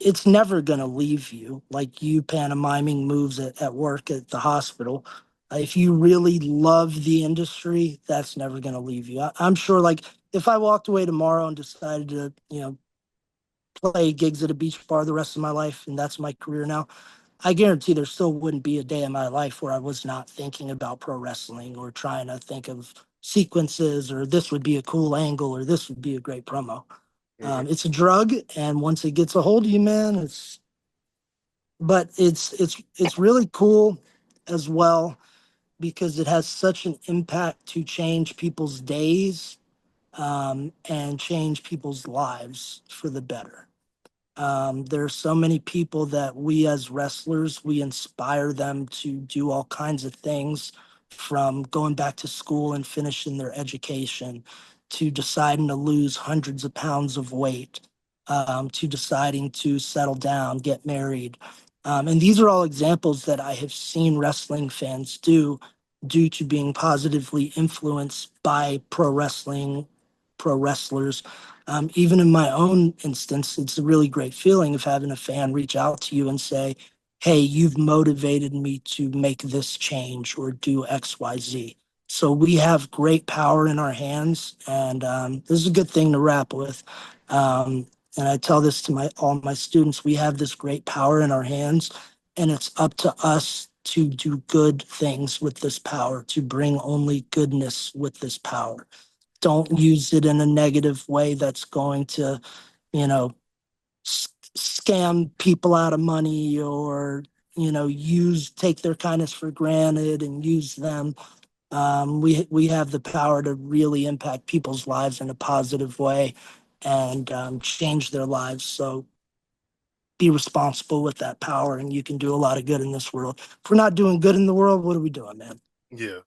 it's never going to leave you. Like you pantomiming moves at work at the hospital. If you really love the industry, that's never going to leave you. I'm sure, like, if I walked away tomorrow and decided to, play gigs at a beach bar the rest of my life, and that's my career now, I guarantee there still wouldn't be a day in my life where I was not thinking about pro wrestling or trying to think of sequences or this would be a cool angle or this would be a great promo. Mhm. It's a drug, and once it gets a hold of you, man, it's really cool as well because it has such an impact to change people's days and change people's lives for the better. There are so many people that we as wrestlers, we inspire them to do all kinds of things from going back to school and finishing their education to deciding to lose hundreds of pounds of weight to deciding to settle down, get married. And these are all examples that I have seen wrestling fans do due to being positively influenced by pro wrestlers. Even in my own instance, it's a really great feeling of having a fan reach out to you and say, "Hey, you've motivated me to make this change or do XYZ." So we have great power in our hands, and this is a good thing to wrap with. And I tell this to my all my students: we have this great power in our hands, and it's up to us to do good things with this power, to bring only goodness with this power. Don't use it in a negative way that's going to, you know, scam people out of money or, take their kindness for granted and use them. We have the power to really impact people's lives in a positive way and change their lives. So be responsible with that power, and you can do a lot of good in this world. If we're not doing good in the world, what are we doing, man? Yeah.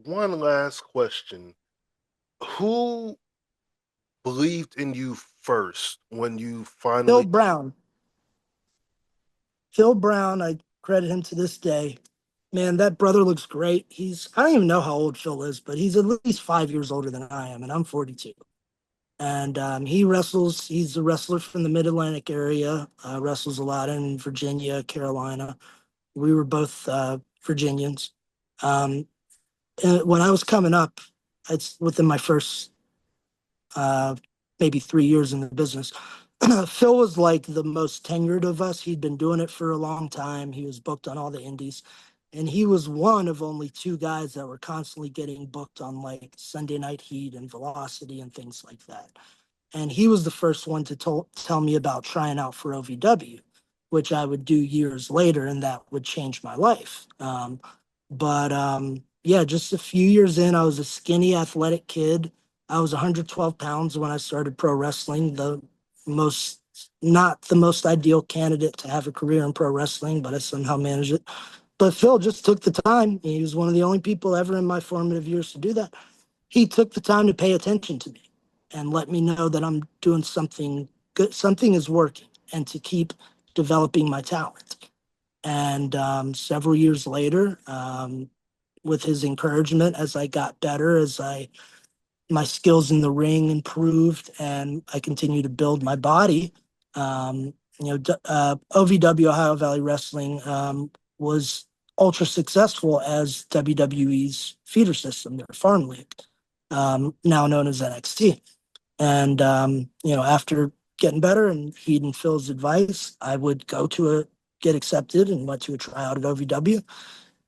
One last question. Who believed in you first when you Phil finally Brown. Phil Brown, I credit him to this day. Man, that brother looks great. I don't even know how old Phil is, but he's at least 5 years older than I am, and I'm 42. And he wrestles, he's a wrestler from the Mid Atlantic area, wrestles a lot in Virginia, Carolina. We were both Virginians. Um, and when I was coming up, it's within my first uh, maybe 3 years in the business. Phil was like the most tenured of us. He'd been doing it for a long time. He was booked on all the indies. And he was one of only two guys that were constantly getting booked on like Sunday Night Heat and Velocity and things like that. And he was the first one to tell me about trying out for OVW, which I would do years later, and that would change my life. But yeah, just a few years in, I was a skinny, athletic kid. I was 112 pounds when I started pro wrestling. Most, not the most ideal candidate to have a career in pro wrestling, but I somehow managed it. But Phil just took the time. He was one of the only people ever in my formative years to do that. He took the time to pay attention to me and let me know that I'm doing something good, something is working, and to keep developing my talent. And several years later, with his encouragement, as I got better, my skills in the ring improved, and I continued to build my body. OVW, Ohio Valley Wrestling, was ultra successful as WWE's feeder system, their farm league, now known as NXT. And after getting better and heeding Phil's advice, I would get accepted and went to a tryout at OVW,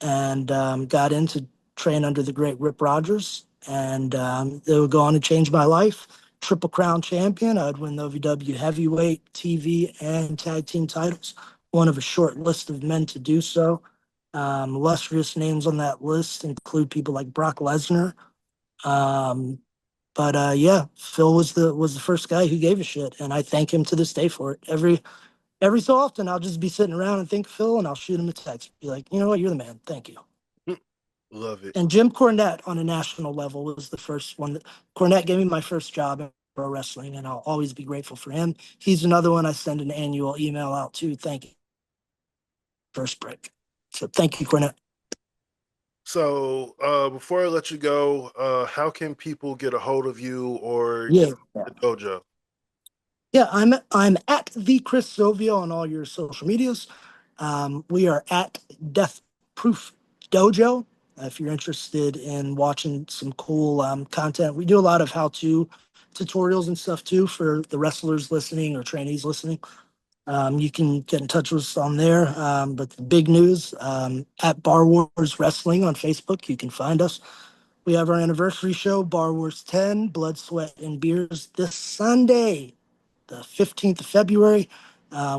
and got into train under the great Rip Rogers. And they would go on to change my life. Triple Crown champion. I'd win the OVW heavyweight, TV, and tag team titles. One of a short list of men to do so. Illustrious names on that list include people like Brock Lesnar. Um, but yeah, Phil was the first guy who gave a shit, and I thank him to this day for it. Every so often, I'll just be sitting around and think of Phil, and I'll shoot him a text, be like, you know what, you're the man. Thank you. love it? And Jim Cornette on a national level was the first one. Cornette gave me my first job in pro wrestling, and I'll always be grateful for him. He's another one I send an annual email out to. Thank you. First break. So thank you, Cornette. So, before I let you go, how can people get a hold of you or Yeah. the dojo? Yeah, I'm at the Chris Silvio on all your social medias. We are at Death-Proof Dojo. If you're interested in watching some cool content, we do a lot of how-to tutorials and stuff too for the wrestlers listening or trainees listening. You can get in touch with us on there. But the big news, at Bar Wars Wrestling on Facebook, you can find us. We have our anniversary show, Bar Wars 10, Blood, Sweat, and Beers, this Sunday, the 15th of February.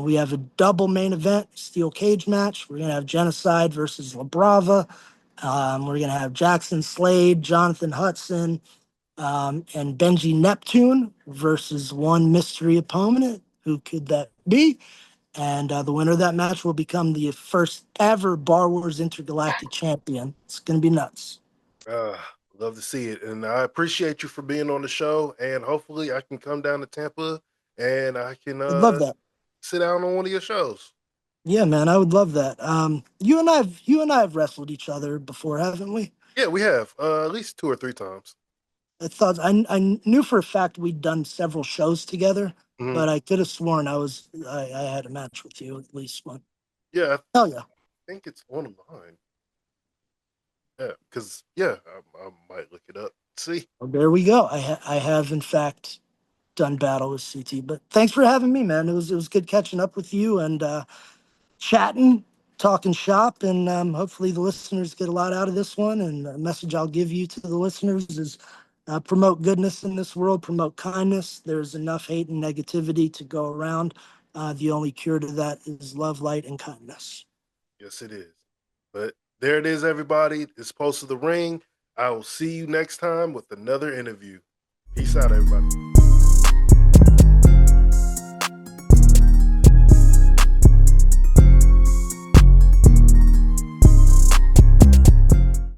We have a double main event, steel cage match. We're going to have Genocide versus La Brava. We're going to have Jackson Slade, Jonathan Hudson, and Benji Neptune versus one mystery opponent. Who could that be? And the winner of that match will become the first ever Bar Wars Intergalactic Champion. It's going to be nuts. Uh, love to see it, and I appreciate you for being on the show. And hopefully, I can come down to Tampa and I can I'd love that. sit down on one of your shows. Yeah, man, I would love that. You and I have wrestled each other before, haven't we? Yeah, we have at least 2 or 3 times. I knew for a fact we'd done several shows together, Mhm. but I could have sworn I had a match with you at least one. Yeah, I Hell yeah. think it's one of mine. Yeah, because yeah, I might look it up. See, Well, there we go. I have in fact done battle with CT. But thanks for having me, man. It was good catching up with you and chatting, talking shop, and hopefully the listeners get a lot out of this one. And the message I'll give you to the listeners is promote goodness in this world, promote kindness. There's enough hate and negativity to go around. The only cure to that is love, light, and kindness. yes, it is. But There it is, everybody. It's Post to the Ring. I will see you next time with another interview. Peace out, everybody.